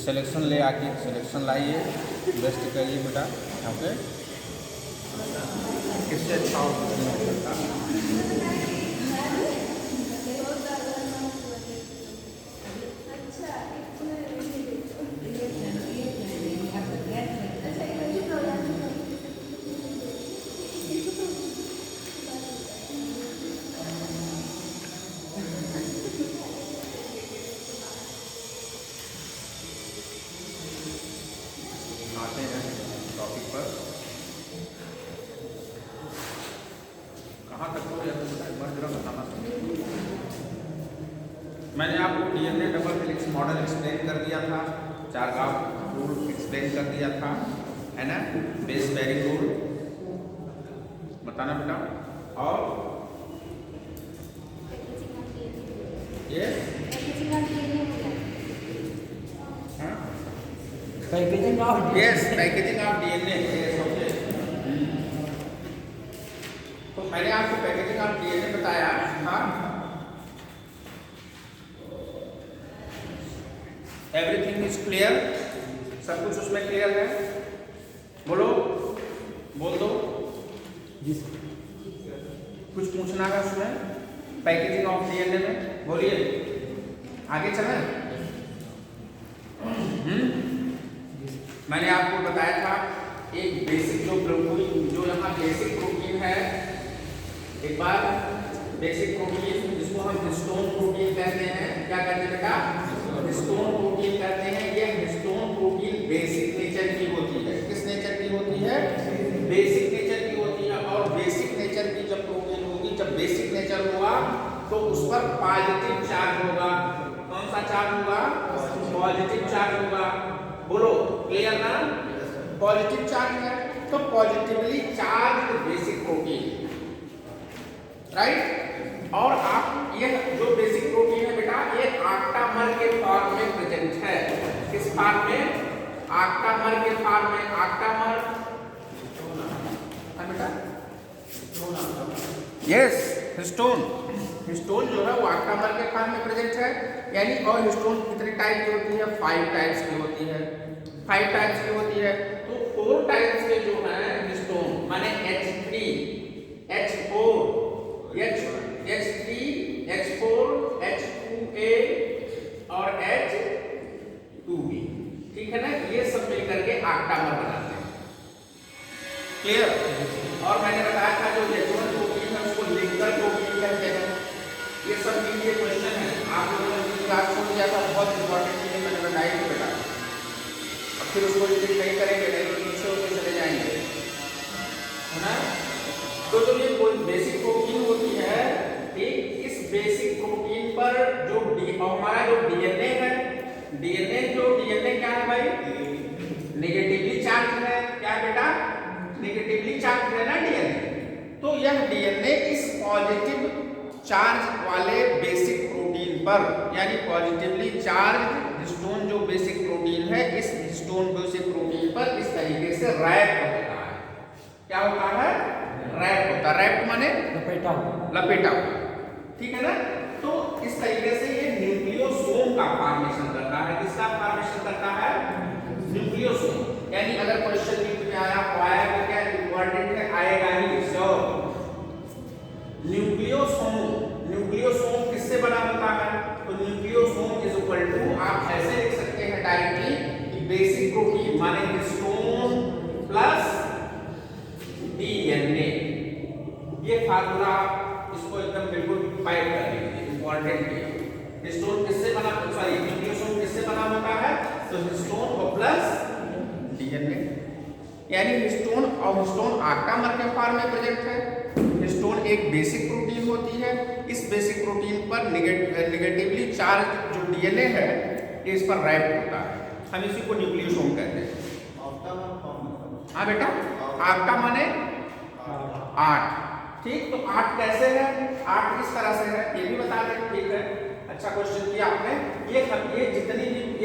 Selection ले आके selection लाइए, बेस्ट करिए बेटा। ओके, किससे अच्छा हो कुछ नहीं हो सकता। आते हैं टॉपिक पर, कहाँ तक हो गया जरा बताना। मैंने आपको DNA double helix model explain कर दिया था, चारगाफ रूल एक्सप्लेन कर दिया था, है ना, बेस पेयरिंग रूल बताना बेटा। और ये packaging of yes, packaging of DNA. तो मैंने आपको पैकेजिंग ऑफ डीएनए बताया था। एवरीथिंग इज क्लियर, सब कुछ उसमें क्लियर है? बोलो, बोल दो। कुछ पूछना है उसमें पैकेजिंग ऑफ डीएनए में? बोलिए, आगे चलें। मैंने आपको बताया था एक बेसिक जो प्रोटीन, जो यहाँ बेसिक प्रोटीन है, एक बार बेसिक प्रोटीन जिसको हम हिस्टोन प्रोटीन कहते हैं, क्या कहते हैं बेटा? हिस्टोन प्रोटीन कहते हैं। ये हिस्टोन प्रोटीन बेसिक नेचर की होती है। किस नेचर की होती है? बेसिक नेचर की होती है। और बेसिक नेचर की जब प्रोटीन होगी, जब बेसिक नेचर होगा तो उस पर पॉजिटिव चार्ज होगा। कौन सा चार्ज होगा? पॉजिटिव चार्ज होगा। बोलो, क्लियर ना? पॉजिटिव चार्ज है तो positively charge basic protein, right. और आप ये जो बेसिक प्रोटीन है बेटा, ये ऑक्टामर के फॉर्म में प्रेजेंट है। किस फॉर्म में? ऑक्टामर के फॉर्म में। ऑक्टामर बेटा, यस, हिस्टोन। हिस्टोन जो है वो ऑक्टामर के फॉर्म में प्रेजेंट है। यानी और हिस्टोन कितने टाइप की होती है? 5 टाइप्स की होती है। 5 टाइप्स की होती है। तो 4 टाइप्स के जो है हिस्टोन, माने H3, H4, H3, H4, H2A और H2B, ठीक है ना? ये सब मिलकर के ऑक्टामर बनाते हैं। क्लियर? और मैंने बताया था जो नेचुरल प्रोटीन है उसको लिंकर प्रोटीन कहते हैं। ये सब के क्वेश्चन है, आप लोगों ने क्लास छोड़ दिया था, बहुत इंपॉर्टेंट चीजें मैंने बताई थी बेटा। अब फिर उसको रिपीट नहीं करेंगे, नहीं तो पीछे होते चले जाएंगे, है ना? तो जो ये कोई बेसिक प्रोटीन होती है, ठीक, इस बेसिक प्रोटीन पर जो हमारा जो डीएनए है, डीएनए क्या है भाई? नेगेटिवली चार्ज है। क्या बेटा? नेगेटिवली चार्ज है ना डीएनए। तो यह डीएनए इस पॉजिटिव चार्ज वाले बेसिक प्रोटीन पर, यानी पॉजिटिवली चार्ज हिस्टोन जो बेसिक प्रोटीन है, इस हिस्टोन बेसिक प्रोटीन पर इस तरीके से रैप होता है। क्या होता है? रैप होता है। रैप माने लपेटा लपेटा हुआ, ठीक है ना? तो इस तरीके से ये न्यूक्लियोसोम का फॉर्मेशन करता है। किसका फॉर्मेशन करता है? न्यूक्लियोसोम। यानी अगर क्वेश्चन में आया तो क्या इंपॉर्टेंट है, आएगा ही श्योर। न्यूक्लियोसोम किससे बना होता है? तो न्यूक्लियोसोम इज इक्वल टू, आप ऐसे लिख सकते हैं डायरेक्टली कि बेसिक प्रोटीन माने हिस्टोन प्लस डीएनए। ये फार्मूला इसको एकदम बिल्कुल पाइप कर लीजिए, इंपॉर्टेंट है। हिस्टोन किससे बना, सॉरी न्यूक्लियोसोम किससे बना होता है? तो हिस्टोन और प्लस डीएनए। यानी हिस्टोन और हिस्टोन ऑक्टामर के फॉर्म में प्रेजेंट है। हिस्टोन एक बेसिक प्रोटीन होती है। इस बेसिक प्रोटीन पर नेगेटिवली चार्ज जो डीएनए है, ये इस पर रैप होता है। हम इसी को न्यूक्लियोसोम कहते हैं। हाँ बेटा, ऑक्टा माने 8, ठीक। तो 8 कैसे है? 8 किस तरह से है ये भी बता दें, ठीक है। अच्छा क्वेश्चन किया आपने। ये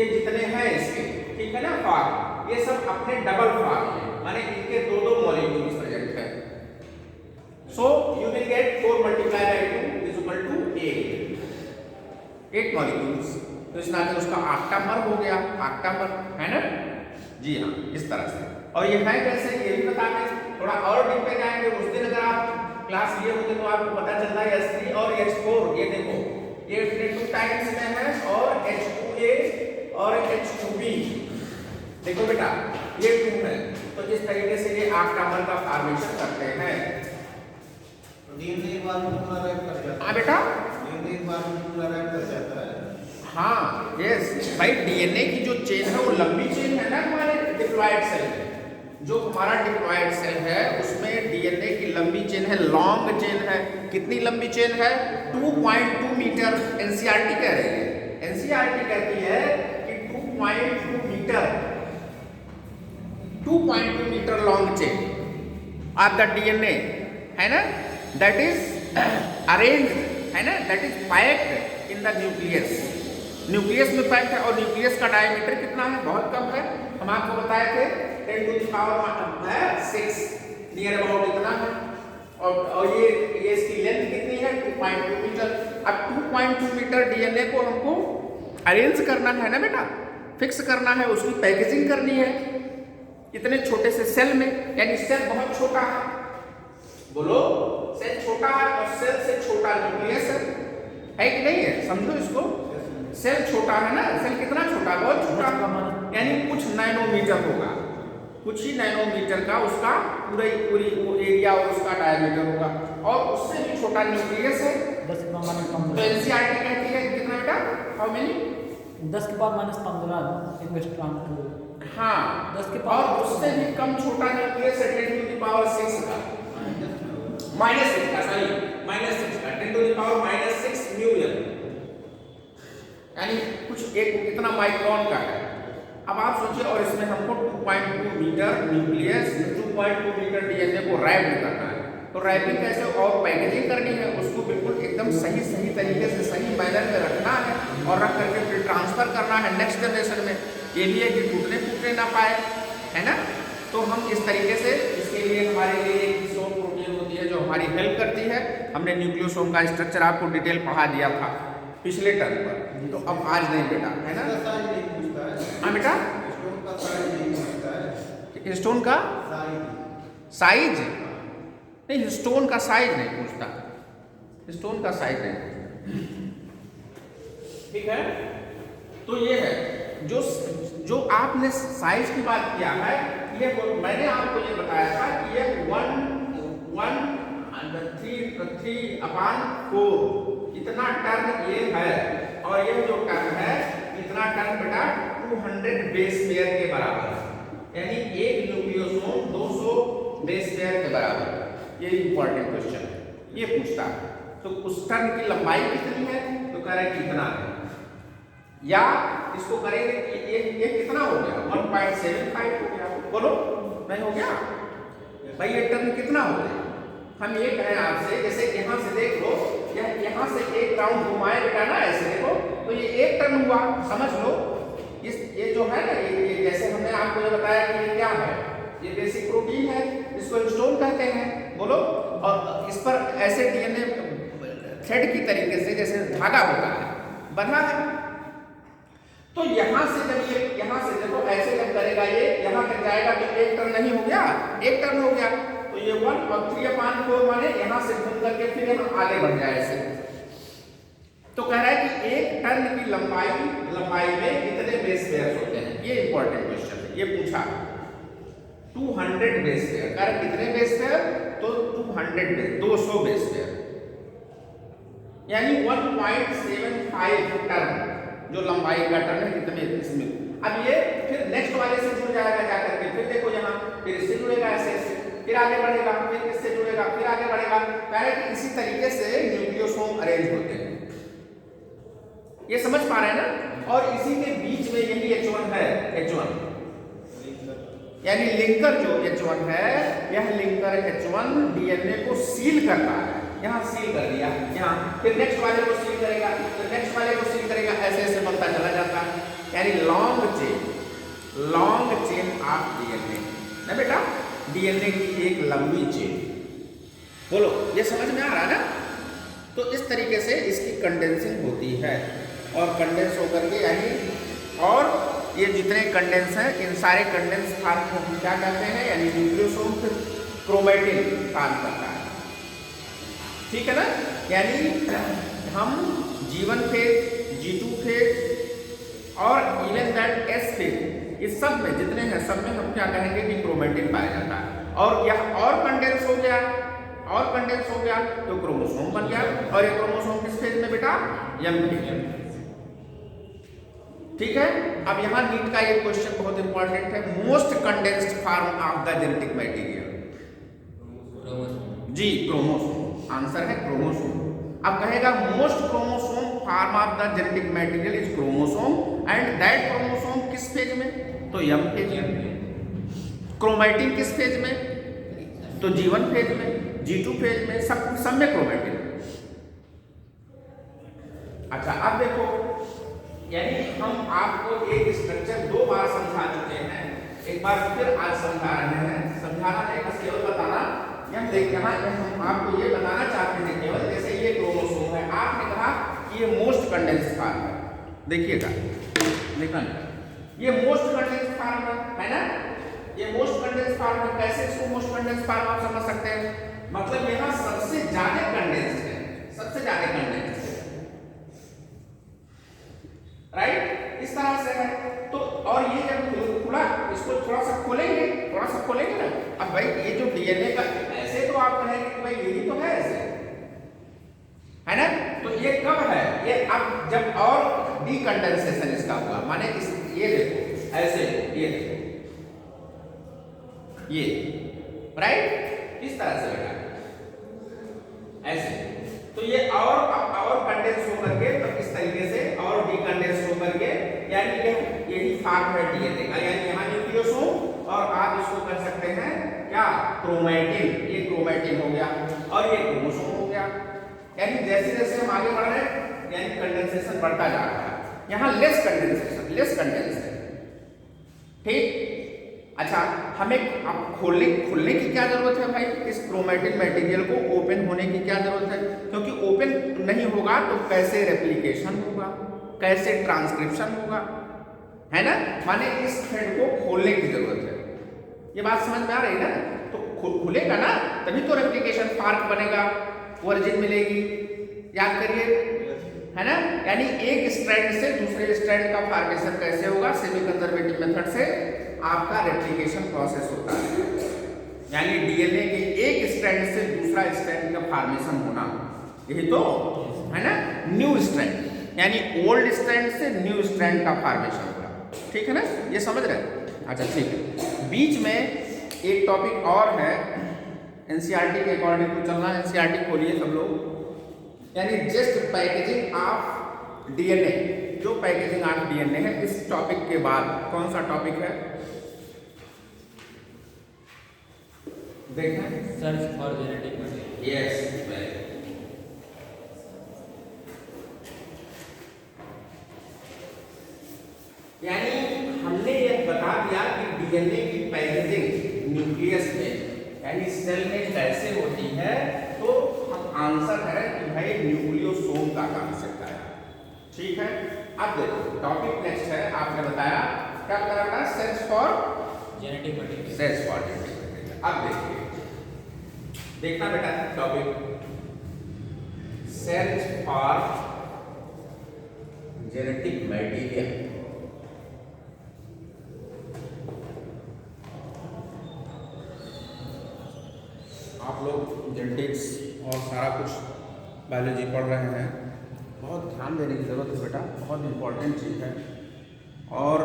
जितने हैं इसके, ठीक है ना, फॉर्म, ये सब अपने डबल फॉर्म है, माने इनके 2 मॉलिक्यूल्स प्रेजेंट है। So you will get 4 × 2 = 8 molecules. तो इस नाते उसका ऑक्टामर हो गया, ऑक्टामर, है ना? जी हाँ, इस तरह से। और ये है कैसे, ये भी बता दें, थोड़ा और डीप पे जाएंगे। उस दिन अगर आप क्लास लिए होते तो आपको पता चलता है H3 और H4, ये देखो ये 2 टाइम्स में है, और H2A और H2B, देखो बेटा ये 2 है। तो इस तरीके से ये ऑक्टामर का फॉर्मेशन करते हैं। दिन बार में पूरा रैप कर जाता है। हाँ बेटा, दिन बार में पूरा रैप कर जाता है। हाँ यस भाई, डीएनए की जो चेन है वो लंबी चेन है ना हमारे डिप्लॉयड सेल में। जो हमारा डिप्लॉयड सेल है उसमें डीएनए की लंबी चेन है, लॉन्ग चेन है। कितनी लंबी चेन है? 2.2 मीटर। एनसीईआरटी कह रही है, एनसीईआरटी कहती है कि 2.2 meter, 2.2 meter long chain of the DNA, है ना, दैट इज अरेंज, है ना, that is packed in the nucleus. Nucleus में पैक्ड है, और न्यूक्लियस का डायमीटर कितना है? बहुत कम है। हम आपको बताए थे 10 to the power 6 near about इतना है। और ये इसकी लेंथ कितनी है? 2.2 मीटर। अब 2.2 मीटर डीएनए को हमको अरेंज करना है ना बेटा, फिक्स करना है, उसकी पैकेजिंग करनी है इतने छोटे से सेल में। यानी सेल बहुत छोटा है, बोलो सेल छोटा है, और सेल से छोटा न्यूक्लियस है कि नहीं है? समझो इसको, सेल छोटा है ना, सेल कितना छोटा? बहुत छोटा, यानी कुछ नैनोमीटर होगा, कुछ ही नैनोमीटर का उसका पूरी एरिया और उसका डायमीटर होगा, और उससे भी छोटा न्यूक्लियस है। 10 के पावर माइनस 15। तो एनसीईआरटी कहती है कितना बेटा? How many? 10 के पावर माइनस 15 इक्वेस्ट्रॉन टू। हाँ, 10 के और पावर उससे भी कम छोटा न्यूक्लियस है 10 to the power 6 का, -6 का, सॉरी -6 का, 10 to the power -6 न्यूटन, यानी कुछ एक इतना माइक्रोन का है। अब आप सोचिए, और इसमें हमको 2.2 मीटर न्यूक्लियस, 2.2 मीटर डीएनए को रैप करना है। तो रैपिंग कैसे और पैकेजिंग करनी है, उसको बिल्कुल एकदम सही तरीके से सही मैनर में रखना है, और रख करके फिर ट्रांसफर करना है नेक्स्ट जनरेशन में। ये भी है कि टूटने ना पाए, है ना। तो हम इस तरीके से, इसके लिए हमारे लिए एक हिस्टोन प्रोटीन होती है जो हमारी हेल्प करती है। हमने न्यूक्लियोसोम का स्ट्रक्चर आपको डिटेल पढ़ा दिया था पिछले टर्म पर, तो अब आज नहीं बेटा, है ना। हाँ बेटा, स्टोन का साइज नहीं, स्टोन का साइज नहीं पूछता, स्टोन का साइज नहीं पूछता, ठीक है। तो ये है जो आपने साइज की बात किया है, ये मैंने आपको ये बताया था कि ये 3/4 इतना टर्न ये है, और ये जो टर्न है इतना टर्न बेटा 200 बेस पेयर के बराबर है, यानी एक न्यूक्लियोसोम 200 बेस पेयर के बराबर। ये इंपॉर्टेंट क्वेश्चन है, ये पूछता है। तो उस टर्न की लंबाई कितनी है? तो कह रहे कितना है, या इसको करेंगे ये कितना हो गया? 1.75 हो गया, बोलो नहीं हो गया भाई? ये टर्न कितना हो गया? हम ये कहें आपसे, जैसे यहाँ से देख लो, यहाँ से एक राउंड घुमाए बेटा ना, ऐसे देखो, तो ये 1 टर्न हुआ, समझ लो। ये जो है ना, ये जैसे हमने आपको ये बताया कि ये क्या है, ये बेसिक प्रोटीन है, इसको हिस्टोन कहते हैं, बोलो। और इस पर ऐसे डीएनए थ्रेड की तरीके से जैसे धागा होता है बना है। तो यहाँ से जब ये यहाँ से देखो ऐसे जब करेगा, ये यहाँ तक जाएगा तो 1 टर्न नहीं हो गया, 1 टर्न हो गया। तो ये 1 और 3/4 माने यहाँ से घूम करके फिर यहाँ आगे बढ़ जाए ऐसे। तो कह रहा है कि 1 टर्न की लंबाई में कितने बेस पेयर होते हैं? ये इंपॉर्टेंट क्वेश्चन है, ये पूछा 200 बेस पेयर। कह रहा कितने बेस पेयर? तो 200 बेस पेयर, यानी 1.75 टर्न जो लंबाई का टर्न है कितने इसमें। अब ये फिर नेक्स्ट वाले से जुड़ जाएगा जाकर के, फिर देखो यहाँ, फिर इससे जुड़ेगा ऐसे, फिर आगे बढ़ेगा, फिर इससे जुड़ेगा, फिर आगे बढ़ेगा। कह रहे कि इसी तरीके से न्यूक्लियोसोम अरेंज होते हैं, ये समझ पा रहे हैं ना। और इसी के बीच में यही H1 है, H1 यानी लिंकर जो H1 है, यह लिंकर H1 डीएनए को सील करता है। यहाँ सील कर दिया, यहाँ फिर नेक्स्ट वाले को सील करेगा, फिर नेक्स्ट वाले को सील करेगा, ऐसे ऐसे बनता चला जाता है। यानी लॉन्ग चेन ऑफ डीएनए ना बेटा, डीएनए की एक लंबी चेन। बोलो ये समझ में आ रहा है ना। तो इस तरीके से इसकी कंडेंसिंग होती है। और कंडेंस होकर के यानी और ये जितने कंडेंस हैं इन सारे कंडेंस फार्म को हम क्या कहते हैं यानी न्यूक्लियोसोम फिर क्रोमैटिन काम करता है। ठीक है ना, यानी हम G1 फेज, G2 फेज और इवन दैट S फेज इस सब में जितने हैं सब में हम क्या कहेंगे कि क्रोमैटिन पाया जाता है। और यह और कंडेंस हो गया तो क्रोमोसोम बन गया और ये क्रोमोसोम किस फेज में बेटा M फेज में। ठीक है, अब यहाँ नीट का ये क्वेश्चन बहुत इंपॉर्टेंट है, most condensed form of the genetic material जी क्रोमोसोम, आंसर है क्रोमोसोम। अब कहेगा most chromosome form of the genetic material is chromosome and that chromosome किस फेज में, तो M फेज में। क्रोमैटिन किस फेज में, तो G1 फेज में, G2 फेज में, सब में क्रोमैटिन। अच्छा अब देखो, यानी हम आपको एक स्ट्रक्चर 2 बार समझा चुके हैं, एक बार फिर आज समझा रहे हैं। समझाना है बस केवल बताना, हम देखना हम आपको ये बताना चाहते हैं केवल जैसे ये क्रोमोसोम है, आपने कहा कि ये मोस्ट कंडेंस्ड फॉर्म है, देखिएगा देखना ये मोस्ट कंडेंस्ड फॉर्म है ना, ये मोस्ट कंडेंस्ड फॉर्म है। कैसे इसको मोस्ट कंडेंस्ड फॉर्म आप समझ सकते हैं, मतलब यहाँ सबसे ज्यादा कंडेंस्ड है, सबसे ज्यादा कंडेंस्ड है, राइट, इस तरह से है। तो और ये जब खुला इसको थोड़ा सा खोलेंगे ना, अब भाई ये जो डीएनए का ऐसे तो आप कहेंगे कि भाई यही तो है ऐसे, है ना, तो ये कब है, ये अब जब और डीकंडेंसेशन इसका हुआ, माने इस ये देखो ऐसे, ये देखो ये राइट, इस तरह से बेटा ऐसे, तो ये और कंडेंस होकर के तो इस तरीके से और डीकंडेंस होकर के, यानी यही फॉर्म है डीएनए का, यानी यहाँ न्यूक्लियोसोम और आप इसको कर सकते हैं क्या क्रोमैटिन, ये क्रोमैटिन हो गया और ये क्रोमोसोम हो गया। यानी जैसे जैसे हम आगे बढ़ रहे हैं यानी कंडेंसेशन बढ़ता जा रहा है, यहाँ लेस कंडेंस है। ठीक, अच्छा हमें अब खुलने की क्या जरूरत है भाई, इस क्रोमैटिन मटेरियल को ओपन होने की क्या जरूरत है, क्योंकि ओपन नहीं होगा तो कैसे रेप्लिकेशन होगा, कैसे ट्रांसक्रिप्शन होगा, है ना, माने इस थ्रेड को खोलने की जरूरत है। ये बात समझ में आ रही है ना, तो खुलेगा ना तभी तो रेप्लिकेशन फार्क बनेगा, ओरिजिन मिलेगी, याद करिए, है ना, यानी एक स्ट्रैंड से दूसरे स्ट्रैंड का फॉर्मेशन कैसे होगा, सेमी कंजर्वेटिव मेथड से आपका रेप्लिकेशन प्रोसेस होता है, यानी डीएनए के एक स्ट्रैंड से दूसरा स्ट्रैंड का फॉर्मेशन होना, यही तो है ना, न्यू स्ट्रैंड, यानी ओल्ड स्ट्रैंड से न्यू स्ट्रैंड का फॉर्मेशन होगा। ठीक है ना, ये समझ रहे। अच्छा ठीक है, बीच में एक टॉपिक और है, एनसीईआरटी के अकॉर्डिंग तो चलना, एनसीईआरटी खोलिए सब लोग, यानी जस्ट पैकेजिंग ऑफ डीएनए, जो पैकेजिंग ऑफ डीएनए है, इस टॉपिक के बाद कौन सा टॉपिक है देखें, search for genetic material. Yes, यानी हमने ये बता दिया कि डीएनए की पैकेजिंग न्यूक्लियस में यानी सेल में कैसे होती है, तो हम आंसर है कि भाई न्यूक्लियोसोम का काम सकता है। ठीक है, अब देखो टॉपिक नेक्स्ट है, आपने बताया क्या करना है, search for genetic material, search for genetic material. अब देखिए, देखना बेटा topic, search for genetic material. आप लोग जेनेटिक्स और सारा कुछ बायोलॉजी पढ़ रहे हैं, बहुत ध्यान देने की ज़रूरत है बेटा, बहुत इम्पोर्टेंट चीज़ है, और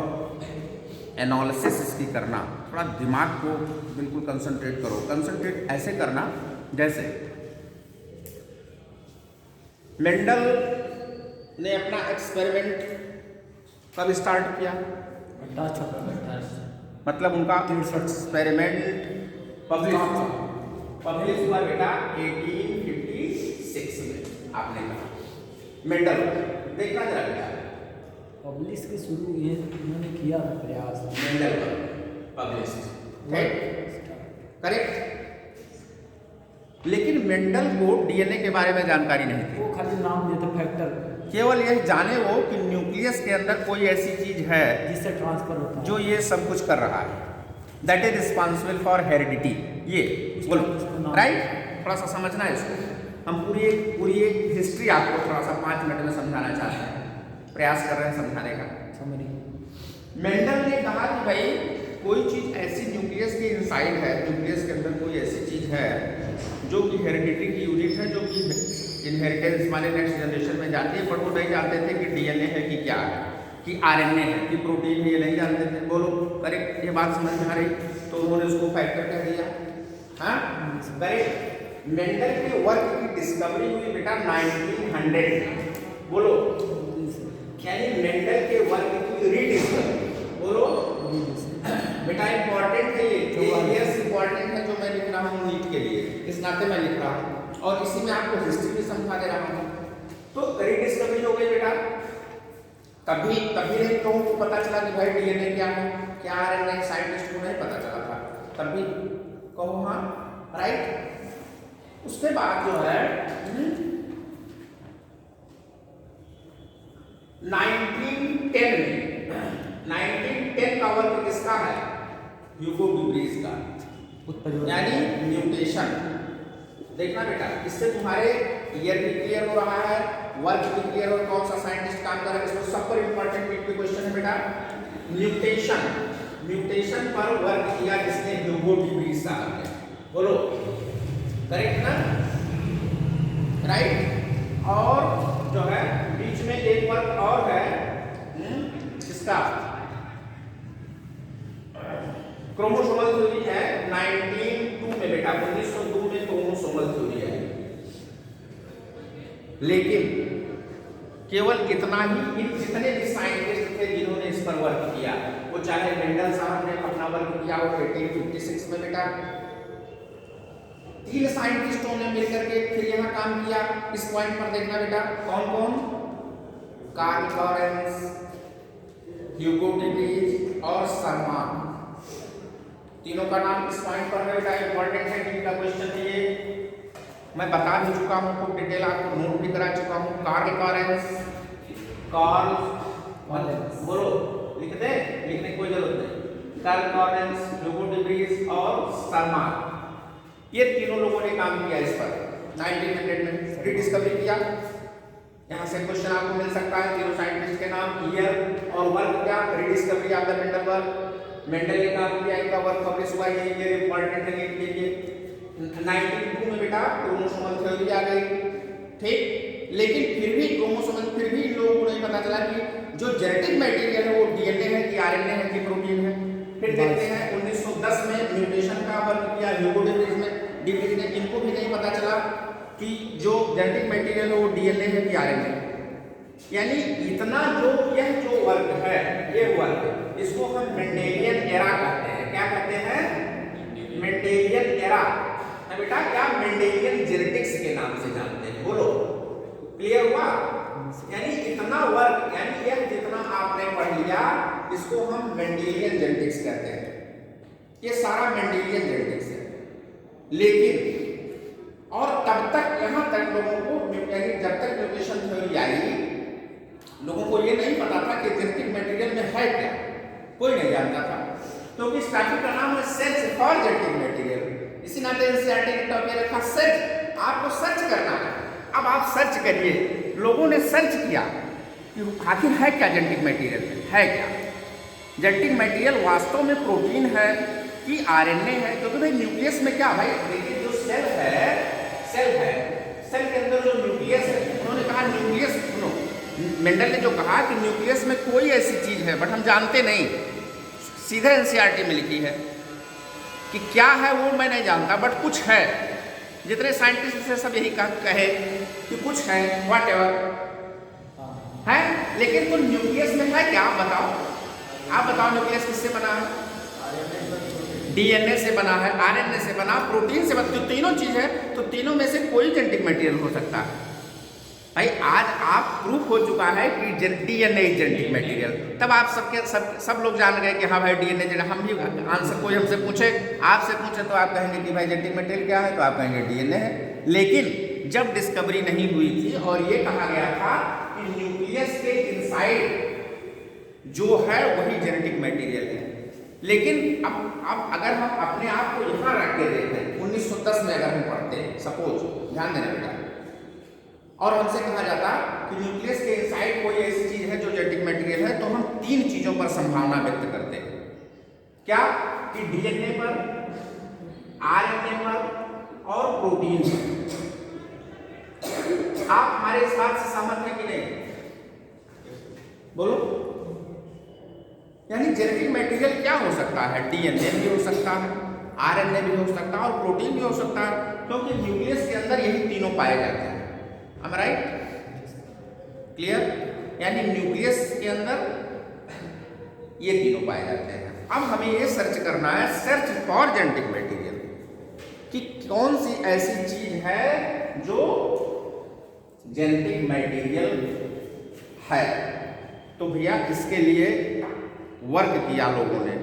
एनालिसिस इसकी करना, थोड़ा दिमाग को बिल्कुल कंसंट्रेट करो, कंसंट्रेट ऐसे करना जैसे मेंडल ने अपना एक्सपेरिमेंट कब स्टार्ट किया, मतलब उनका एक्सपेरिमेंट पब्लिश हुआ बेटा 1856 में, आपने कहा मेंडल, देखना जरा बेटा, पब्लिश के शुरू ये उन्होंने किया था प्रयास, मेंडल पब्लिश, करेक्ट, लेकिन मेंडल को डीएनए के बारे में जानकारी नहीं थी, वो खाली नाम देते फैक्टर केवल यह जाने वो कि न्यूक्लियस के अंदर कोई ऐसी चीज है जिससे ट्रांसफर होता है, जो ये सब कुछ कर रहा है, that is responsible for heredity. ये बोलो राइट। थोड़ा सा समझना है इसको। हम पूरी एक हिस्ट्री आपको थोड़ा सा 5 मिनट में समझाना चाहते हैं, प्रयास कर रहे हैं समझाने का। समझिए। मेंडल ने कहा कि भाई कोई चीज ऐसी न्यूक्लियस के इनसाइड है, न्यूक्लियस के अंदर कोई ऐसी चीज है जो कि हेरिडिटी की यूनिट है, जो कि इनहेरिटेंस माने नेक्स्ट जनरेशन में जाती है, पर वो नहीं जानते थे कि डीएनए है कि क्या है, कि आरएनए है, कि प्रोटीन है, ये नहीं जानते थे। बोलो करेक्ट, ये बात समझ में आ रही? तो उन्होंने उसको फैक्टर कह दिया। हाँ करेक्ट। मेंडल के वर्क की डिस्कवरी हुई बेटा 1900 में। बोलो यानी मेंडल के वर्क की रीडिस्कवरी। बोलो बेटा इंपॉर्टेंट है ये यस इंपॉर्टेंट है जो मैं लिख रहा हूँ नीट के लिए, इस नाते मैं लिख रहा हूँ और इसी में आपको हिस्ट्री भी समझा दे रहा हूँ। तो रीडिस्कवरी हो गई बेटा। तभी नहीं तो पता चला कि भाई डीएनए क्या है, क्या आरएनए, साइंटिस्ट को नहीं पता चला था, तभी कहो हाँ राइट। उसके बाद जो है 1910 का वर्क किसका है? ह्यूगो ड्यूब्रीज का, यानी म्यूटेशन। देखना बेटा, इससे तुम्हारे ईयर भी क्लियर हो रहा है, वर्क भी क्लियर हो, कौन सा साइंटिस्ट काम कर रहा है, इसको सब पर इंपॉर्टेंट क्वेश्चन है बेटा। म्यूटेशन पर वर्क किया जिसने ह्यूगो ड्यूब्रीज साहब ने। बोलो करेक्ट ना, राइट। और जो है बीच में एक वर्क और है इसका क्रोमोसोमल थ्योरी है 1902 में बेटा, 1902 में क्रोमोसोमल थ्योरी है। लेकिन केवल इतना ही, जितने भी साइंटिस्ट थे जिन्होंने इस पर वर्क किया, वो चाहे मेंडल साहब ने अपना वर्क किया वो 1856 में बेटा, 3 साइंटिस्टों ने मिलकर के फिर यहाँ काम किया। इस पॉइंट पर देखना बेटा, कौन कौन? कार्ल लॉरेंस, ह्यूगो ड्यूब्रीज और सरमान, तीनों का नाम इस पॉइंट पर है बेटा, इंपॉर्टेंट है कि का क्वेश्चन है ये। मैं बता भी चुका हूँ, खूब डिटेल आपको नोट भी करा चुका हूँ। कार्ल लॉरेंस, बोलो लिख दे, लिखने की कोई जरूरत नहीं। कार्ल लॉरेंस, ह्यूगो ड्यूब्रीज और सरमान, ये तीनों लोगों ने काम किया इस पर 1900 में, रीडिस्कवरी किया। यहाँ से क्वेश्चन आपको मिल सकता है, तीनों साइंटिस्ट के नाम, ईयर और वर्क क्या, rediscovery of the Mendel work. Mendel ने काम किया, इनका वर्क पब्लिश हुआ, ये ईयर इंपॉर्टेंट है नीट के लिए। 1902 में बेटा क्रोमोसोमल थ्योरी आ गई, ठीक। लेकिन फिर भी इन लोगों को नहीं पता चला कि जो जेनेटिक मटेरियल है वो डीएनए है कि आरएनए है कि प्रोटीन है। फिर देखते हैं 1910 में म्यूटेशन का वर्क किया ह्यूगो ड्यूब्रीज ने, इनको भी नहीं पता चला कि जो जेनेटिक मटेरियल है वो डीएनए है कि आरएनए। यानी इतना यह जो वर्क है, ये वर्क, इसको हम मेंडेलियन एरा कहते हैं। क्या कहते हैं? मेंडेलियन एरा है बेटा। क्या? मेंडेलियन जेनेटिक्स के नाम से जानते हैं। बोलो क्लियर हुआ? यानी इतना वर्क, यानी यह जितना आपने पढ़ लिया, इसको हम मेंडेलियन जेनेटिक्स कहते हैं। ये सारा मेंडेलियन जेनेटिक्स है। लेकिन और तब तक, यहाँ तक लोगों को, यानी जब तक म्यूटेशन थ्योरी आई, लोगों को ये नहीं पता था कि जेनेटिक मटेरियल में है क्या, कोई नहीं जानता था। क्योंकि इस टॉपिक का नाम है सर्च फॉर जेनेटिक मटेरियल। इसी नाते एनसीईआरटी ने टॉपिक रखा सर्च, आपको सर्च करना है। अब आप सर्च करिए, लोगों ने सर्च किया कि आखिर है क्या जेनेटिक मटेरियल में, है क्या जेनेटिक मटेरियल, वास्तव में प्रोटीन है कि आरएनए है। क्योंकि भाई न्यूक्लियस में क्या, भाई देखिए जो सेल है, सेल के अंदर जो न्यूक्लियस है, उन्होंने कहा न्यूक्लियस, सुनो, मेंडल ने जो कहा कि न्यूक्लियस में कोई ऐसी चीज है, बट हम जानते नहीं, सीधे एनसीईआरटी में लिखी है कि क्या है वो मैं नहीं जानता, बट कुछ है। जितने साइंटिस्ट से सब यही कहे कि कुछ है, व्हाटएवर है। लेकिन तो न्यूक्लियस में है क्या, आप बताओ न्यूक्लियस किससे बना है? डीएनए से बना है, आरएनए से बना, प्रोटीन से बना। तो तीनों चीज है, तो तीनों में से कोई जेनेटिक मटेरियल हो सकता है। भाई आज आप प्रूफ हो चुका है कि डीएनए इज जेनेटिक मटेरियल। तब आप सब लोग जान गए कि हाँ भाई डीएनए। हम भी आंसर, कोई हमसे पूछे, आपसे पूछे तो आप कहेंगे कि भाई जेनेटिक मटेरियल क्या है, तो आप कहेंगे डीएनए है। लेकिन जब डिस्कवरी नहीं हुई थी और ये कहा गया था कि न्यूक्लियस के इनसाइड जो है वही जेनेटिक मटेरियल है। लेकिन अब अगर हम अपने आप को यहाँ रख के देखें, 1910 में अगर हम पढ़ते हैं, सपोज, ध्यान देना बेटा, और हमसे कहा जाता कि न्यूक्लियस के इनसाइड कोई ऐसी चीज है जो जेनेटिक मटेरियल है, तो हम 3 चीजों पर संभावना व्यक्त करते हैं। क्या? कि डीएनए पर, आरएनए पर और प्रोटीन पर। आप हमारे इस बात से सहमत हैं कि नहीं? बोलो। यानी जेनेटिक मटेरियल क्या हो सकता है? डीएनए भी हो सकता है, आरएनए भी हो सकता है और प्रोटीन भी हो सकता है, क्योंकि न्यूक्लियस के अंदर यही तीनों पाए जाते हैं। Am I right? क्लियर? यानी न्यूक्लियस के अंदर ये तीनों पाए जाते हैं। अब हमें ये सर्च करना है, सर्च फॉर जेनेटिक मटेरियल, कि कौन सी ऐसी चीज है जो जेनेटिक मटेरियल है। तो भैया इसके लिए वर्क किया लोगों ने,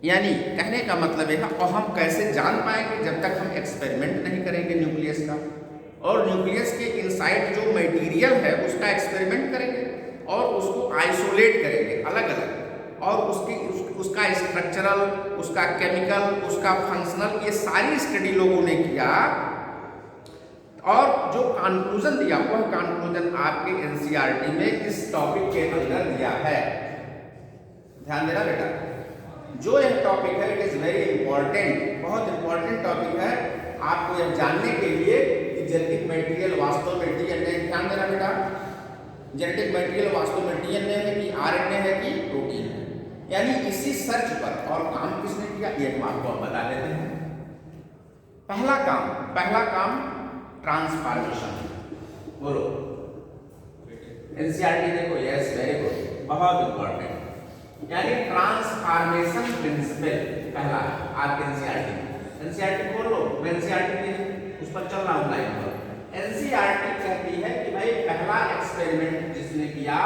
यानी कहने का मतलब है, और हम कैसे जान पाएंगे जब तक हम एक्सपेरिमेंट नहीं करेंगे न्यूक्लियस का, और न्यूक्लियस के इनसाइड जो मटेरियल है उसका एक्सपेरिमेंट करेंगे और उसको आइसोलेट करेंगे अलग अलग, और उसका स्ट्रक्चरल, उसका केमिकल, उसका फंक्शनल, ये सारी स्टडी लोगों ने किया, और जो कंक्लूजन दिया वह कंक्लूजन आपके एनसीईआरटी में इस टॉपिक के अंदर दिया है। ध्यान देना बेटा, जो यह टॉपिक है इट इज वेरी इंपॉर्टेंट, बहुत इंपॉर्टेंट टॉपिक है आपको यह जानने के लिए कि जेनेटिक मटेरियल वास्तव में डीएनए, ध्यान देना बेटा, जेनेटिक मटेरियल वास्तव में डीएनए है कि आरएनए है कि प्रोटीन है। यानी इसी सर्च पर, और काम किसने किया ये हम आपको बता देते हैं। पहला काम ट्रांसफॉर्मेशन। बोलो एनसीईआरटी देखो, यस वेरी गुड, बहुत इंपॉर्टेंट। यानी ट्रांसफॉर्मेशन प्रिंसिपल पहला आपके एनसीईआरटी बोल लो, मैं एनसीईआरटी उस पर चल रहा हूं लाइन पर। एनसीईआरटी कहती है कि भाई पहला एक्सपेरिमेंट जिसने किया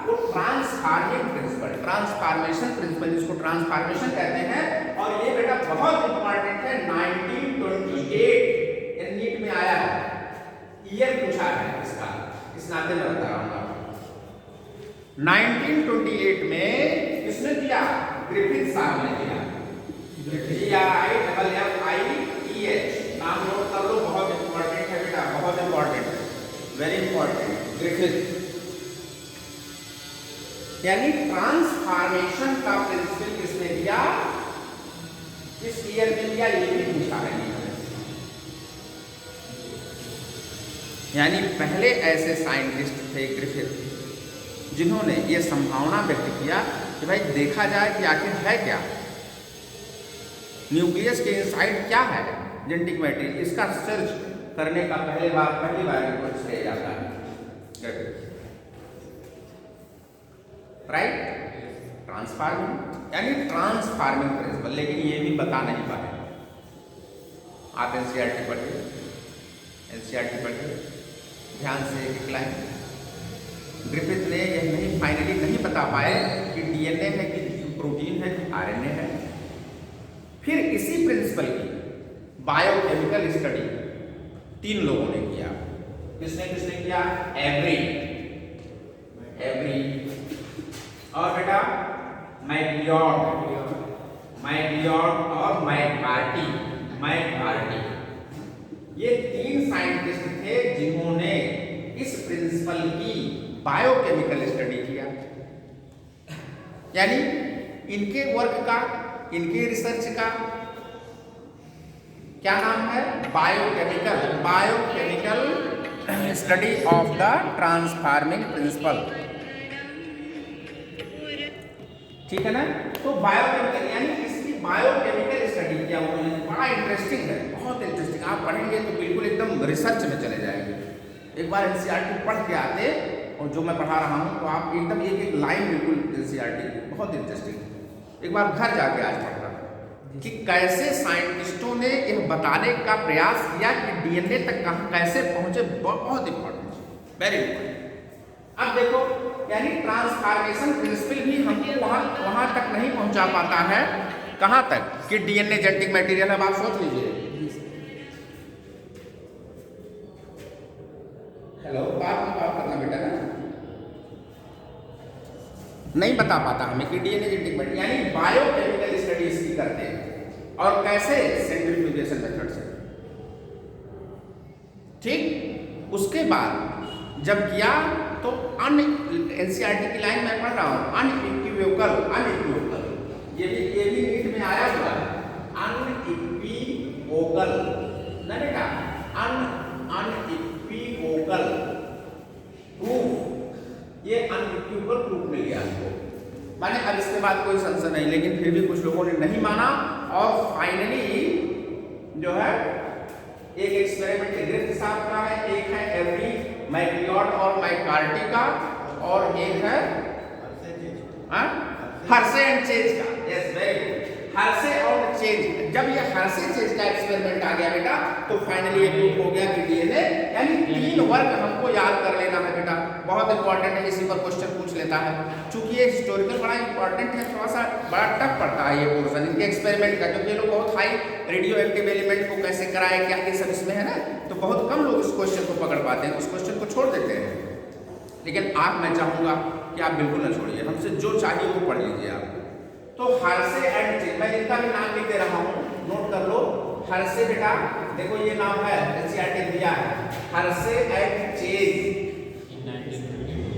वो ट्रांसफॉर्मिंग प्रिंसिपल, ट्रांसफॉर्मेशन प्रिंसिपल, जिसको ट्रांसफॉर्मेशन कहते हैं, और ये बेटा बहुत इंपॉर्टेंट है। 1928 नीट में आया है, ईयर पूछा है इसका, इस नाते मैं बता रहा हूं आपको। 1928 में किसने किया? ग्रिफिथ साहब ने किया। GRIFFIEH नाम नोट कर लो, बहुत इंपॉर्टेंट है बेटा, बहुत इंपॉर्टेंट है, वेरी इंपॉर्टेंट। ग्रिफिथ, यानी ट्रांसफॉर्मेशन का प्रिंसिपल किसने दिया, किस ईयर में दिया, ये भी पूछा है। यानी पहले ऐसे साइंटिस्ट थे ग्रिफिथ, जिन्होंने ये संभावना व्यक्त किया कि भाई देखा जाए कि आखिर है क्या, न्यूक्लियस के इनसाइड क्या है जेनेटिक मटेरियल, इसका सर्च करने का पहली बार इनको श्रेय जाता है। राइट? ट्रांसफॉर्मिंग, यानी ट्रांसफॉर्मिंग प्रिंसिपल, लेकिन ये भी बता नहीं पाए। आप एनसीईआरटी पढ़िए, एनसीईआरटी पढ़िए ध्यान से, एक लाइन। ग्रिफिथ ने यह नहीं, फाइनली नहीं बता पाए कि डीएनए है कि प्रोटीन है कि आरएनए है। फिर इसी प्रिंसिपल की बायोकेमिकल स्टडी 3 लोगों ने किया। किसने किया? एवरी और बेटा मैकलियोड और मैककार्टी। ये 3 साइंटिस्ट थे जिन्होंने इस प्रिंसिपल की बायोकेमिकल स्टडी किया। यानी इनके वर्क का, इनके रिसर्च का क्या नाम है? Biochemical study of the transforming principle. ठीक है ना? तो बायोकेमिकल, यानी इसकी बायोकेमिकल स्टडी किया उन्होंने, बड़ा इंटरेस्टिंग है, बहुत इंटरेस्टिंग। आप पढ़ेंगे तो बिल्कुल एकदम रिसर्च में चले जाएंगे। एक बार एनसीईआरटी पढ़ के आते, और जो मैं पढ़ा रहा हूँ, तो आप एकदम एक लाइन बिल्कुल एनसीईआरटी की, बहुत इंटरेस्टिंग। एक बार घर जाके आज पढ़ना कि कैसे साइंटिस्टों ने यह बताने का प्रयास किया कि डीएनए तक कहाँ कैसे पहुंचे, बहुत इंपॉर्टेंट, वेरी इंपॉर्टेंट। अब देखो, यानी ट्रांसफॉर्मेशन प्रिंसिपल भी हमको वहां तक नहीं पहुंचा पाता है, कहां तक कि डीएनए जेनेटिक मटेरियल है। आप सोच लीजिए, हेलो, बात करना बेटा ना। नहीं बता पाता हमें कि डीएनए जेनेटिक मटेरियल, यानी बायोकेमिकल स्टडी इसकी करते हैं। और कैसे? सेंट्रीफ्यूगेशन मेथड से। ठीक, उसके बाद जब किया तो एनसीईआरटी की लाइन में पढ़ रहा हूं, अनइक्विवोकल, ये भी नीट में आया हुआ है, अनइक्विवोकल ना बेटा, अनइक्विवोकल प्रूफ, ये अनइक्विवोकल प्रूफ मिल गया आपको। माने अब इसके बाद कोई संशय नहीं, लेकिन फिर भी कुछ लोगों ने नहीं माना और फाइनली जो है एक एक्सपेरिमेंट ग्रिफ्थ साहब का है, एक है एवरी मैक्लियोड और मैकार्टी का, और एक है हर्से एंड चेज का। यस, वेरी गुड, हर्से और चेज। जब ये हर्से चेज का एक्सपेरिमेंट आ गया बेटा, तो फाइनली ये प्रूफ हो गया कि डीएनए, यानी 3 वर्क हमको याद कर लेना है बेटा, बहुत इंपॉर्टेंट है, इसी पर क्वेश्चन पूछ लेता है। चूंकि ये हिस्टोरिकल बड़ा इंपॉर्टेंट है, थोड़ा सा बड़ा टफ पड़ता है ये पोर्शन इनके एक्सपेरिमेंट का, क्योंकि ये लोग बहुत हाई रेडियो एक्टिव एलिमेंट को कैसे कराए, क्या ये सब इसमें है ना, तो बहुत कम लोग इस क्वेश्चन को पकड़ पाते हैं, उस क्वेश्चन को छोड़ देते हैं। लेकिन आप, मैं चाहूंगा कि आप बिल्कुल न छोड़िए, हमसे जो चाहिए वो पढ़ लीजिए आप। तो हर्से एंड चेज, मैं इनका भी नाम लिख दे रहा हूँ, नोट कर लो। हर्से बेटा देखो ये नाम है, एनसीईआरटी दिया है, Hershey and chase,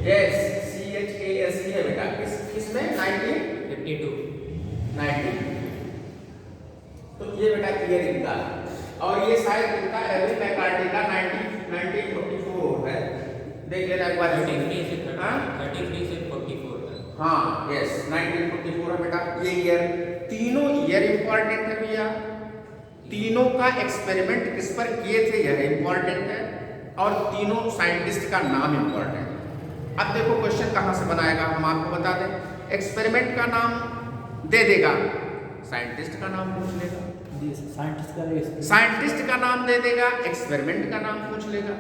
yes, CHASE है बेटा, किसमें 1952, तो ये बेटा क्लियर इनका, और ये शायद इनका एवरी मैकार्टी का 1944 है, देख लेना एक बार। 33 से 44 है, हाँ, यस, 1944 है बेटा, ये ईयर, तीनों ईयर इंपॉर्टेंट है भैया, तीनों का एक्सपेरिमेंट किस पर किए थे यह इंपॉर्टेंट है, और तीनों साइंटिस्ट का नाम इंपॉर्टेंट है। अब देखो क्वेश्चन कहां से बनाएगा, हम आपको बता दें, एक्सपेरिमेंट का नाम दे देगा, साइंटिस्ट का नाम पूछ लेगा, साइंटिस्ट का नाम दे देगा, एक्सपेरिमेंट का नाम पूछ लेगा,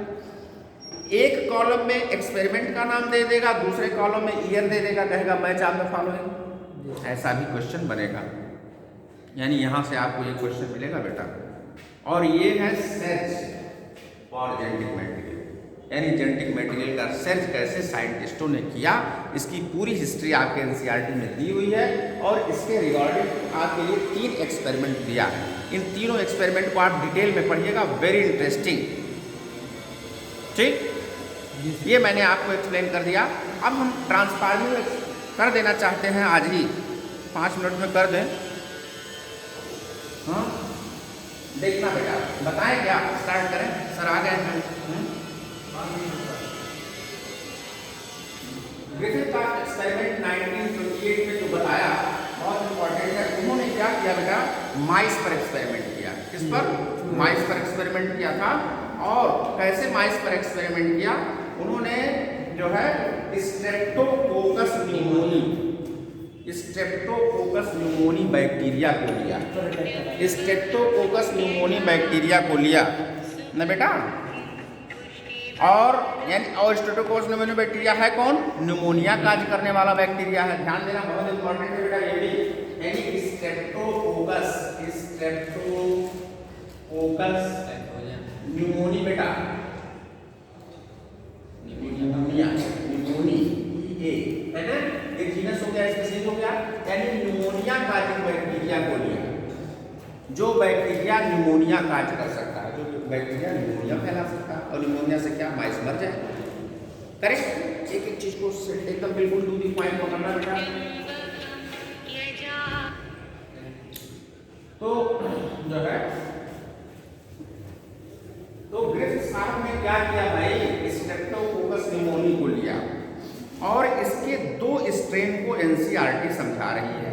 एक कॉलम में एक्सपेरिमेंट का नाम दे देगा, दूसरे कॉलम में ईयर दे देगा, कहेगा मैच आप में फॉलोइंग, ऐसा भी क्वेश्चन बनेगा। यानी यहां से आपको ये क्वेश्चन मिलेगा बेटा। और ये है सर्च फॉर जेनेटिक मटेरियल, यानी जेनेटिक मटेरियल का सर्च कैसे साइंटिस्टों ने किया, इसकी पूरी हिस्ट्री आपके एनसीईआरटी में दी हुई है। और इसके रिगार्डिंग आपके लिए 3 एक्सपेरिमेंट दिया है, इन तीनों एक्सपेरिमेंट को आप डिटेल में पढ़िएगा, वेरी इंटरेस्टिंग। ठीक, ये मैंने आपको एक्सप्लेन कर दिया। अब हम ट्रांसफार्मिंग कर देना चाहते हैं, आज ही 5 मिनट में कर दें। हाँ, देखना बेटा, बताएं क्या, स्टार्ट करें, सर आ गए हैं। ग्रिफिथ का एक्सपेरिमेंट 1928 में जो बताया बहुत इंपॉर्टेंट है। उन्होंने क्या किया बेटा, माइस पर एक्सपेरिमेंट किया। किस पर? माइस पर एक्सपेरिमेंट किया था। और कैसे माइस पर एक्सपेरिमेंट किया? उन्होंने जो है स्ट्रेप्टोकोकस न्यूमोनी बैक्टीरिया को लिया, स्ट्रेप्टोकोकस न्यूमोनी बैक्टीरिया को लिया ना बेटा। और यानी और स्ट्रेप्टोकोकस न्यूमोनी बैक्टीरिया है कौन? न्यूमोनिया काज करने वाला बैक्टीरिया है, ध्यान देना, बहुत इंपॉर्टेंट है बेटा ये भी। यानी स्ट्रेप्टोकोकस न्यूमोनी बेटा, न्यूमोनी है ना, एक जीनस हो गया, स्पीशीज हो गया, यानी न्यूमोनिया काजिंग बैक्टीरिया को लिया, जो बैक्टीरिया न्यूमोनिया काज कर सकता है, जो बैक्टीरिया न्यूमोनिया फैला सकता है, और न्यूमोनिया से क्या माइस मर जाए। करेक्ट, एक एक चीज को एकदम बिल्कुल टू दी पॉइंट पकड़ना बेटा। तो जो है तो ग्रिफिथ साहब ने क्या किया भाई, स्ट्रेप्टोकोकस न्यूमोनी को लिया और इसके 2 स्ट्रेन को एनसीईआरटी समझा रही है,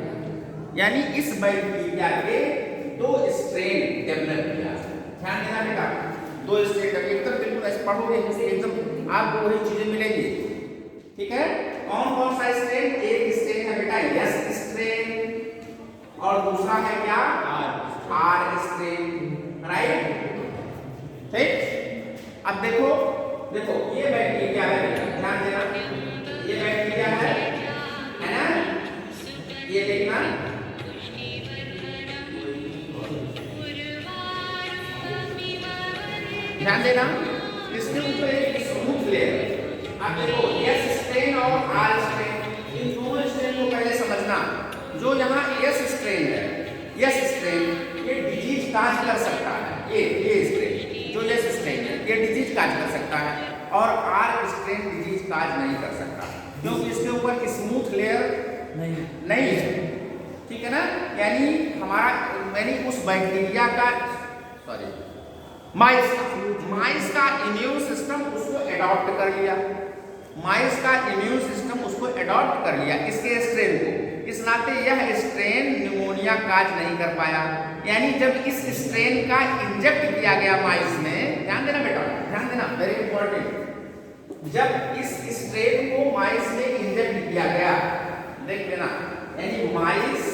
यानी इस बैक्टीरिया के 2 स्ट्रेन डेवलप किया। ध्यान देना बेटा, 2 स्ट्रेन एकदम बिल्कुल ऐसे पढ़ोगे एकदम आपको वही चीजें मिलेंगी, ठीक है। कौन कौन सा स्ट्रेन? एक स्ट्रेन है बेटा एस स्ट्रेन और दूसरा है क्या, आर स्ट्रेन, राइट, ठीक। अब देखो ये बैक्टीरिया है बेटा, ध्यान देना, ये बैक्टीरिया है ना, ये देखना, ध्यान देना, इसके ऊपर एक स्मूथ लेयर। अब देखो एस स्ट्रेन और आर स्ट्रेन, इन दोनों पहले समझना, जो यहाँ यस स्ट्रेन है, यस स्ट्रेन ये डिजीज काज कर सकता है, ये स्ट्रेन जो यस स्ट्रेन है ये डिजीज काज कर सकता है, और आर स्ट्रेन डिजीज काज नहीं कर सकता, क्योंकि इसके ऊपर स्मूथ लेयर नहीं है, ठीक है ना। यानी हमारा उस बैक्टीरिया का माइस का इम्यून सिस्टम उसको एडॉप्ट कर लिया, माइस का इम्यून सिस्टम उसको एडॉप्ट कर लिया इसके स्ट्रेन को, इस नाते यह स्ट्रेन निमोनिया काज नहीं कर पाया। यानी जब इस स्ट्रेन का इंजेक्ट किया गया माइस में, ध्यान देना बेटा, ध्यान देना, वेरी इंपॉर्टेंट, जब इस स्ट्रेन को माइस में इंजेक्ट किया गया, देख लेना, यानी माइस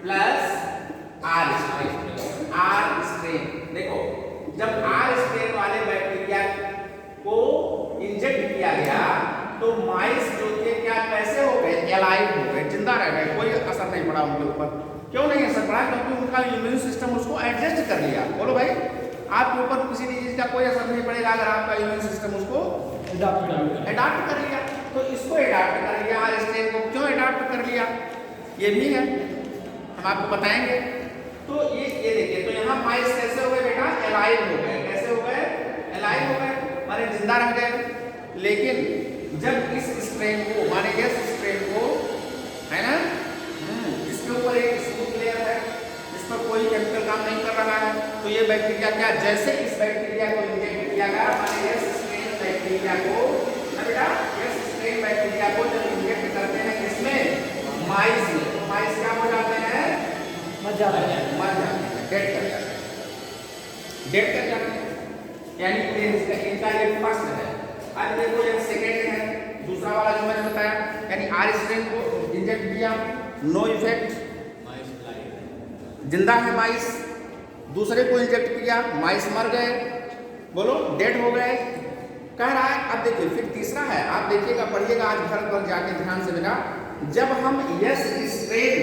प्लस आर स्ट्रेन, देखो जब आर स्ट्रेन वाले बैक्टीरिया को इंजेक्ट किया गया तो माइस जो थे क्या कैसे हो गए, एलाइव हो गए, जिंदा रह गए, कोई असर नहीं पड़ा उनके ऊपर। क्यों नहीं असर पड़ा? क्योंकि उनका इम्यून सिस्टम उसको एडजस्ट कर लिया। बोलो भाई, आपके ऊपर किसी डिजीज का कोई असर नहीं पड़ेगा अगर आपका इम्यून सिस्टम उसको एडाप्ट कर लिया। तो इसको एडाप्ट कर लिया, आर स्ट्रेन को क्यों एडाप्ट कर लिया ये भी है, हम आपको बताएंगे। तो ये देखिए, तो यहाँ माइस कैसे हो गए बेटा, एलाइव हो गए, कैसे हो गए, एलाइव हो गए, माने जिंदा रह गए। लेकिन जब इस स्ट्रेन को, माने इस स्ट्रेन को, है ना, इसके ऊपर एक स्मूथ लेयर है, इस पर कोई केमिकल काम नहीं कर रहा है, तो ये बैक्टीरिया क्या, जैसे इस बैक्टीरिया को इंजेक्ट किया गया, माने इस स्ट्रेन बैक्टीरिया को, ना बेटा, इस स्ट्रेन बैक्टीरिया को जब इंजेक्ट करते हैं किसमें, माइस में, तो माइस क्या हो जाते हैं, मर जाते हैं, डेड कर जाते हैं, डेड कर जाते हैं। यानी इनका ये फर्स्ट है। अब देखो ये सेकंड है, दूसरा वाला जो मैंने बताया, यानी आर स्ट्रेन को इंजेक्ट किया, नो इफेक्ट, जिंदा है माइस, दूसरे को इंजेक्ट किया, माइस मर गए, बोलो डेड हो गए, कह रहा है। अब देखिए फिर तीसरा है, आप देखिएगा, पढ़िएगा आज घर पर जाके ध्यान से बेटा, जब हम यस स्ट्रेन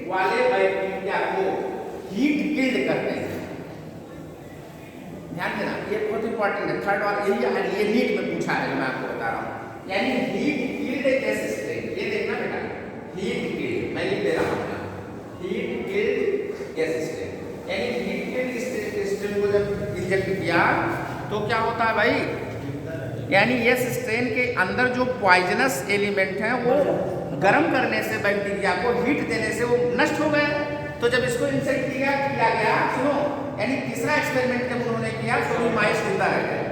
वाले बैक्टीरिया को हीट किल्ड करते हैं, ध्यान देना, ये बहुत इंपॉर्टेंट है, थर्ड वाला यही है, ये नीट में पूछा है, मैं आपको बता रहा हूँ। यानी हीट किल्ड यस स्ट्रेन, ये देखना बेटा, हीट किल्ड, मैं लिख दे रहा हूँ, हीट किल्ड यस स्ट्रेन, यानी हीट किल्ड स्ट्रेन को जब इंजेक्ट किया तो क्या होता है भाई, यानी यस स्ट्रेन के अंदर जो पॉइजनस एलिमेंट हैं वो गर्म करने से, बैक्टीरिया को हीट देने से वो नष्ट हो गए। तो जब इसको इंजेक्ट किया गया, सुनो, यानी तीसरा एक्सपेरिमेंट जब उन्होंने किया तो माइस जिंदा रह गए,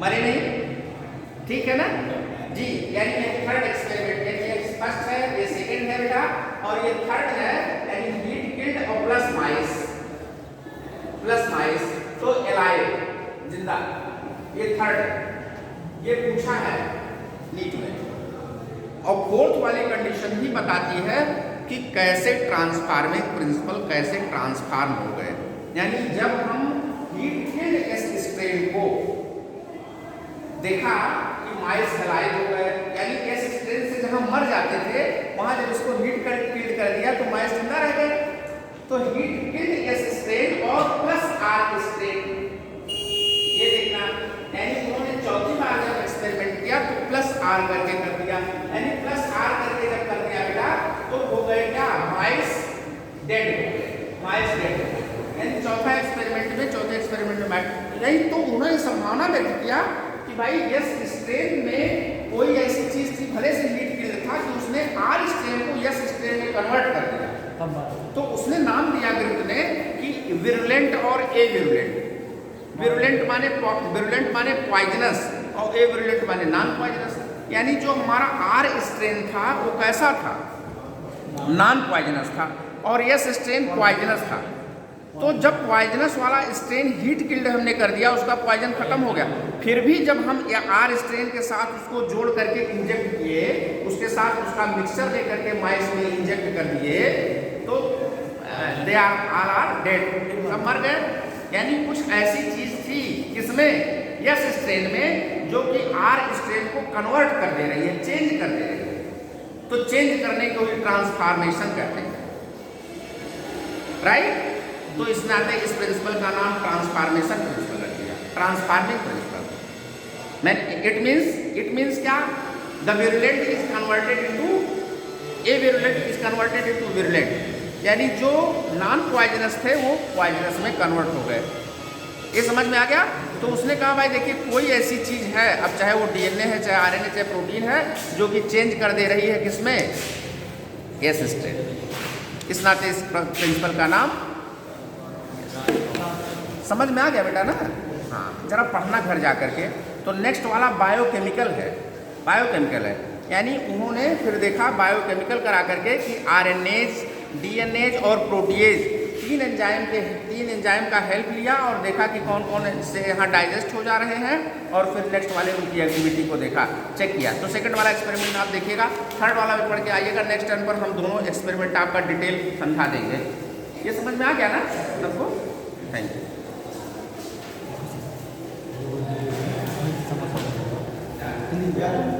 मरे नहीं, ठीक है ना जी। यानी ये थर्ड एक्सपेरिमेंट, यानी ये फर्स्ट है, ये सेकंड है बेटा, और ये थर्ड है, यानी हीट किल्ड और प्लस माइस तो एलाइव, जिंदा, ये थर्ड, ये पूछा है नीट में। और फोर्थ वाली कंडीशन ही बताती है कि कैसे ट्रांसफार्मिंग प्रिंसिपल कैसे ट्रांसफार्म हो गए। यानी जब हम हीट किल्ड एस स्ट्रेन को देखा कि माइस एलाइव हो गए, यानी एस स्ट्रेन से जहां मर जाते थे वहां जब इसको हीट किल्ड कर दिया तो माइस जिंदा रह गए। तो हीट किल्ड एस स्ट्रेन और प्लस आर स्ट्रेन, ये देखना, यानी उन्होंने चौथी बार जब एक्सपेरिमेंट किया तो प्लस आर करके कर दिया, यानी प्लस आर करके जब कर दिया बेटा तो हो गए क्या, माइस डेड हो गए, माइस डेड हो गए। यानी चौथे एक्सपेरिमेंट में नहीं, तो उन्होंने संभावना व्यक्त किया कि भाई यस स्ट्रेन में कोई ऐसी चीज थी, भले से हीट किल्ड था, कि उसने आर स्ट्रेन को यस स्ट्रेन में कन्वर्ट कर दिया। तो उसने नाम दिया ग्रुप ने कि विरुलेंट और एविरुलेंट। विरुलेंट माने पॉइजनस और एविरुलेंट माने नॉन पॉइजनस। यानी जो हमारा आर स्ट्रेन था वो कैसा था, नॉन पॉइजनस था, और यस स्ट्रेन पॉइजनस था। तो जब पॉइजनस वाला स्ट्रेन हीट किल्ड हमने कर दिया, उसका पॉइजन खत्म हो गया, फिर भी जब हम आर स्ट्रेन के साथ उसको जोड़ करके इंजेक्ट किए, उसके साथ उसका मिक्सचर दे करके माइस में इंजेक्ट कर दिए, तो दे आर डेड, सब मर गए। यानी कुछ ऐसी चीज थी किसमें, यस स्ट्रेन में, जो कि आर स्ट्रेन को कन्वर्ट कर दे रही है, चेंज कर दे रही है। तो चेंज करने को ही ट्रांसफॉर्मेशन कहते हैं, राइट। तो इस नाते इस प्रिंसिपल का नाम ट्रांसफॉर्मेशन प्रिंसिपल रख दिया, ट्रांसफॉर्मिंग प्रिंसिपल। इट मींस क्या, the virulent is converted into A virulent is converted into virulent, यानी जो नॉन पॉइजनस थे वो पॉइजनस में कन्वर्ट हो गए। ये समझ में आ गया? तो उसने कहा भाई देखिए कोई ऐसी चीज़ है, अब चाहे वो डीएनए है, चाहे आरएनए, चाहे प्रोटीन है, जो कि चेंज कर दे रही है किसमें, एस स्टेट। इस नाते इस प्रिंसिपल का नाम, समझ में आ गया बेटा ना? हाँ, जरा पढ़ना घर जा करके। तो नेक्स्ट वाला बायोकेमिकल है, बायोकेमिकल है, यानी उन्होंने फिर देखा बायोकेमिकल करा करके कि आरएनएज, डीएनएज और प्रोटीएज तीन एंजाइम का हेल्प लिया और देखा कि कौन कौन से यहाँ डाइजेस्ट हो जा रहे हैं, और फिर नेक्स्ट वाले उनकी एक्टिविटी को देखा, चेक किया। तो सेकंड वाला एक्सपेरिमेंट आप देखिएगा, थर्ड वाला भी पढ़ के आइएगा। नेक्स्ट टर्न पर हम दोनों एक्सपेरिमेंट आपका डिटेल समझा देंगे। ये समझ में आ गया ना सबको? Thank you. अरे